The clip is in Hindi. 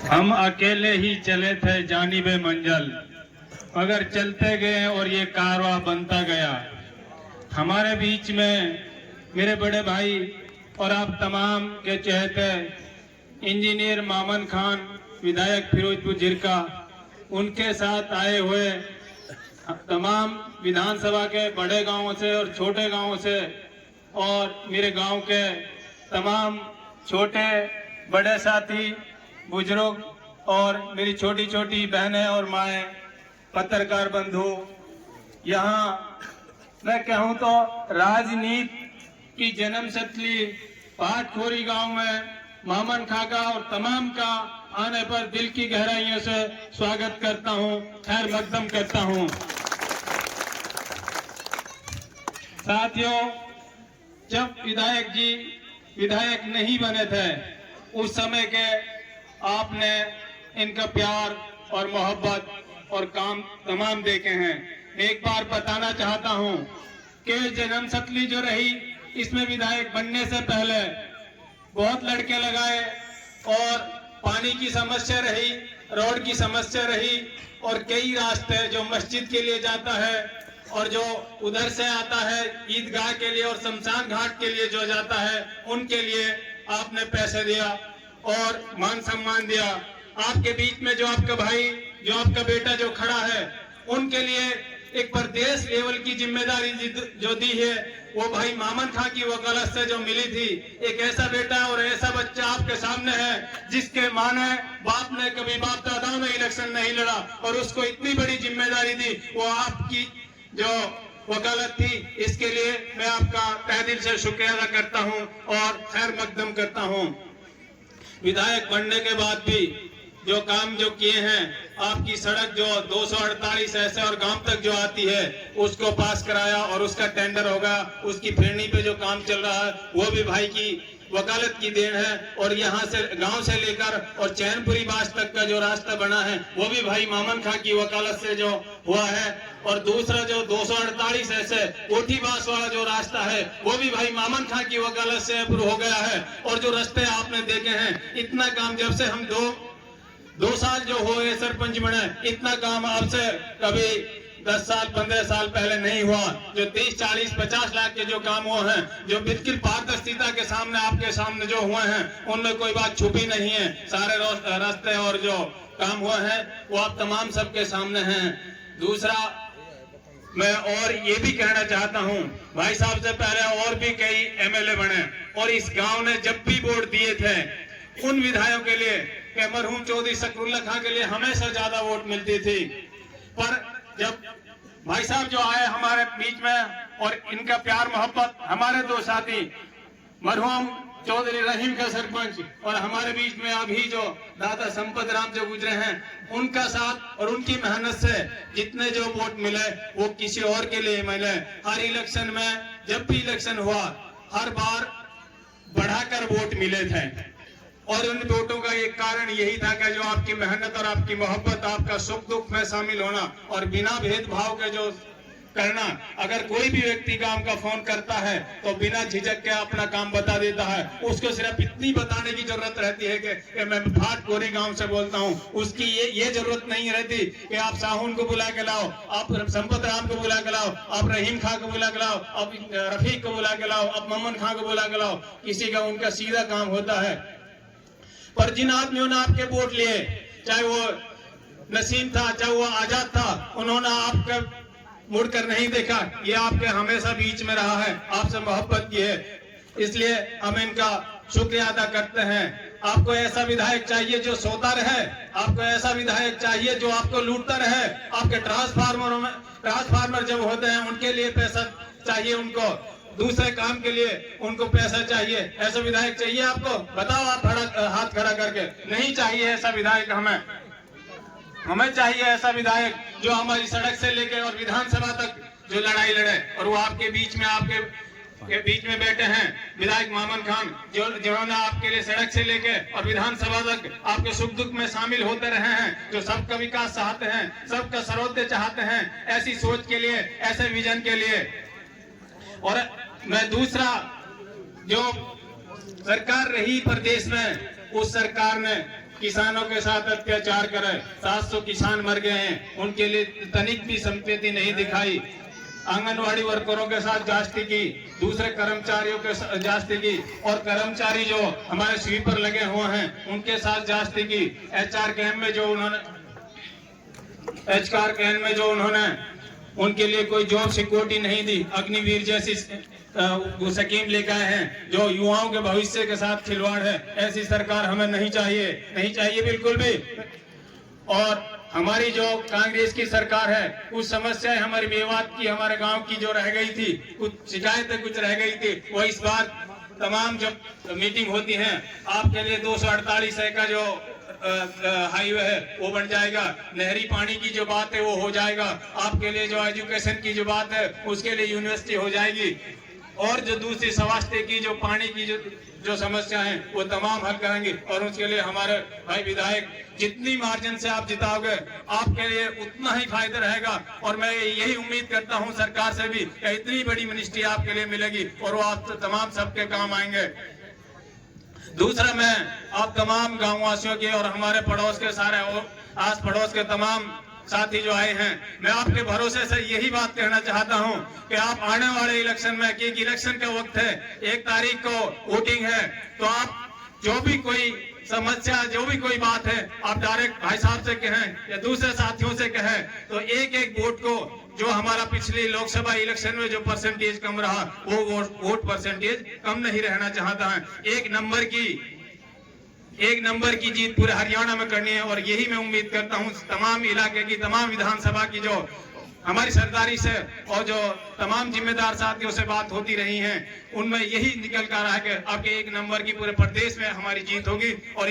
हम अकेले ही चले थे जानिबे मंजिल, मगर चलते गए और ये कारवां बनता गया। हमारे बीच में मेरे बड़े भाई और आप तमाम के चहेते इंजीनियर मामन खान, विधायक फिरोजपुर जिरका, उनके साथ आए हुए तमाम विधानसभा के बड़े गांवों से और छोटे गांवों से और मेरे गांव के तमाम छोटे बड़े साथी, बुजुर्ग और मेरी छोटी छोटी बहनें और माएँ, पत्रकार बंधु, यहाँ मैं कहूँ तो राजनीति की जन्मस्थली पाटखोरी गांव में मामन खां का और तमाम का आने पर दिल की गहराइयों से स्वागत करता हूँ, खैर मकदम करता हूँ। साथियों, जब विधायक जी विधायक नहीं बने थे उस समय के आपने इनका प्यार और मोहब्बत और काम तमाम देखे हैं। एक बार बताना चाहता हूं कि जन्मस्थली जो रही, इसमें विधायक बनने से पहले बहुत लड़के लगाए और पानी की समस्या रही, रोड की समस्या रही और कई रास्ते जो मस्जिद के लिए जाता है और जो उधर से आता है ईदगाह के लिए और शमशान घाट के लिए जो जाता है, उनके लिए आपने पैसे दिया और मान सम्मान दिया। आपके बीच में जो आपका भाई, जो आपका बेटा जो खड़ा है, उनके लिए एक प्रदेश लेवल की जिम्मेदारी जो दी है, वो भाई मामन खां की वकालत से जो मिली थी। एक ऐसा बेटा और ऐसा बच्चा आपके सामने है जिसके माँ ने, बाप ने कभी बाप दादाओं ने इलेक्शन नहीं लड़ा और उसको इतनी बड़ी जिम्मेदारी दी, वो आपकी जो वकालत थी, इसके लिए मैं आपका तहे दिल से शुक्रिया अदा करता हूं और खैर मकदम करता हूं। विधायक बनने के बाद भी जो काम जो किए हैं, आपकी सड़क जो 248 ऐसे और गांव तक जो आती है उसको पास कराया और उसका टेंडर होगा, उसकी फिरनी पे जो काम चल रहा है वो भी भाई की वकालत की देन है और यहाँ से गांव से लेकर और चैनपुरी बास तक का जो रास्ता बना है वो भी भाई मामन खां की वकालत से जो हुआ है। और दूसरा जो 248 ऐसे कोठी बास वाला जो रास्ता है वो भी भाई मामन खां की वकालत से अप्रूव हो गया है। और जो रास्ते आपने देखे हैं, इतना काम जब से हम दो साल जो हुए सरपंच बने, इतना काम आपसे कभी 10 साल 15 साल पहले नहीं हुआ। जो 30 40 50 लाख के जो काम हुए हैं, जो बिल्कुल पारदर्शिता के सामने आपके सामने जो हुए हैं, उनमें कोई बात छुपी नहीं है। सारे रास्ते और जो काम हुए हैं वो आप तमाम सबके सामने हैं। दूसरा, मैं और ये भी कहना चाहता हूँ, भाई साहब से पहले और भी कई एमएलए बने और इस गांव ने जब भी वोट दिए थे उन विधायकों के लिए कि मरहूम चौधरी शकरुल्लाह खां के लिए हमेशा ज्यादा वोट मिलती थी। पर जब भाई साहब जो आए हमारे बीच में और इनका प्यार मोहब्बत, हमारे दो साथी मरहूम चौधरी रहीम का सरपंच और हमारे बीच में अभी जो दादा संपत राम जो गुजरे हैं, उनका साथ और उनकी मेहनत से जितने जो वोट मिले वो किसी और के लिए मिले। हर इलेक्शन में जब भी इलेक्शन हुआ, हर बार बढ़ाकर वोट मिले थे और उन वोटों का एक कारण यही था कि जो आपकी मेहनत और आपकी मोहब्बत, आपका सुख दुख में शामिल होना और बिना भेदभाव के जो करना। अगर कोई भी व्यक्ति काम का फोन करता है तो बिना झिझक के अपना काम बता देता है। उसको सिर्फ इतनी बताने की जरूरत रहती है कि मैं भाटकोरी गांव से बोलता हूं। उसकी ये जरूरत नहीं रहती कि आप साहून को बुला के लाओ, आप संपत राम को बुला के लाओ, आप रहीम खां को बुला के लाओ, आप रफीक को बुला के लाओ, आप मोहम्मद खां को बुला के लाओ। किसी का उनका सीधा काम होता है। पर जिन आदमियों ने आपके वोट लिए, चाहे वो नसीम था, चाहे वो आजाद था, उन्होंने आपके मुड़कर नहीं देखा। ये आपके हमेशा बीच में रहा है, आपसे मोहब्बत की है, इसलिए हम इनका शुक्रिया अदा करते हैं। आपको ऐसा विधायक चाहिए जो सोता रहे, आपको ऐसा विधायक चाहिए जो आपको लूटता रहे। आपके ट्रांसफार्मर जब होते हैं उनके लिए पैसा चाहिए, उनको दूसरे काम के लिए उनको पैसा चाहिए। ऐसा विधायक चाहिए आपको? बताओ आप हाथ खड़ा करके। नहीं चाहिए ऐसा विधायक हमें चाहिए ऐसा विधायक जो हमारी सड़क से लेके और विधानसभा तक जो लड़ाई लड़े। और वो आपके बीच में बैठे हैं विधायक मामन खान, जिन्होंने आपके लिए सड़क से लेके और विधानसभा तक आपके सुख दुख में शामिल होते रहे हैं, जो सबका विकास चाहते हैं, सबका सर्वोदय चाहते हैं, ऐसी सोच के लिए, ऐसे विजन के लिए। और मैं दूसरा जो सरकार रही प्रदेश में, उस सरकार ने किसानों के साथ अत्याचार करे, 700 किसान मर गए हैं, उनके लिए तनिक भी संपत्ति नहीं दिखाई। आंगनवाड़ी वर्करों के साथ जास्ती की, दूसरे कर्मचारियों के साथ जास्ती की, और कर्मचारी जो हमारे स्वीपर लगे हुए हैं उनके साथ जास्ती की। एचआर कैंप में जो उन्होंने उनके लिए कोई जॉब सिक्योरिटी नहीं दी। अग्निवीर जैसी स्कीम लेकर आए हैं जो युवाओं के भविष्य के साथ खिलवाड़ है। ऐसी सरकार हमें नहीं चाहिए बिल्कुल भी। और हमारी जो कांग्रेस की सरकार है, कुछ समस्याएं हमारे मेवात की, हमारे गांव की जो रह गई थी, कुछ शिकायतें कुछ रह गई थी, वो इस बार तमाम जब मीटिंग होती है आपके लिए 248 का जो हाईवे है वो बन जाएगा। नहरी पानी की जो बात है वो हो जाएगा। आपके लिए जो एजुकेशन की जो बात है उसके लिए यूनिवर्सिटी हो जाएगी। और जो दूसरी स्वास्थ्य की जो पानी की जो समस्या है वो तमाम हल करेंगे। और उसके लिए हमारे भाई विधायक, जितनी मार्जिन से आप जिताओगे आपके लिए उतना ही फायदा रहेगा। और मैं यही उम्मीद करता हूं सरकार से भी कि इतनी बड़ी मिनिस्ट्री आपके लिए मिलेगी और वो आप तमाम सबके काम आएंगे। दूसरा, मैं आप तमाम गाँव वासियों के और हमारे पड़ोस के सारे और आस पड़ोस के तमाम साथी जो आए हैं, मैं आपके भरोसे से यही बात कहना चाहता हूं कि आप आने वाले इलेक्शन में, कि इलेक्शन का वक्त है, 1 तारीख को वोटिंग है, तो आप जो भी कोई समस्या, जो भी कोई बात है, आप डायरेक्ट भाई साहब से कहें या दूसरे साथियों से कहें, तो एक वोट को, जो हमारा पिछली लोकसभा इलेक्शन में जो परसेंटेज कम रहा वो वोट परसेंटेज कम नहीं रहना चाहता है। 1 नंबर की जीत पूरे हरियाणा में करनी है। और यही मैं उम्मीद करता हूं तमाम इलाके की, तमाम विधानसभा की जो हमारी सरदारी से और जो तमाम जिम्मेदार साथियों से बात होती रही है, उनमें यही निकल कर रहा है कि आपके 1 नंबर की पूरे प्रदेश में हमारी जीत होगी। और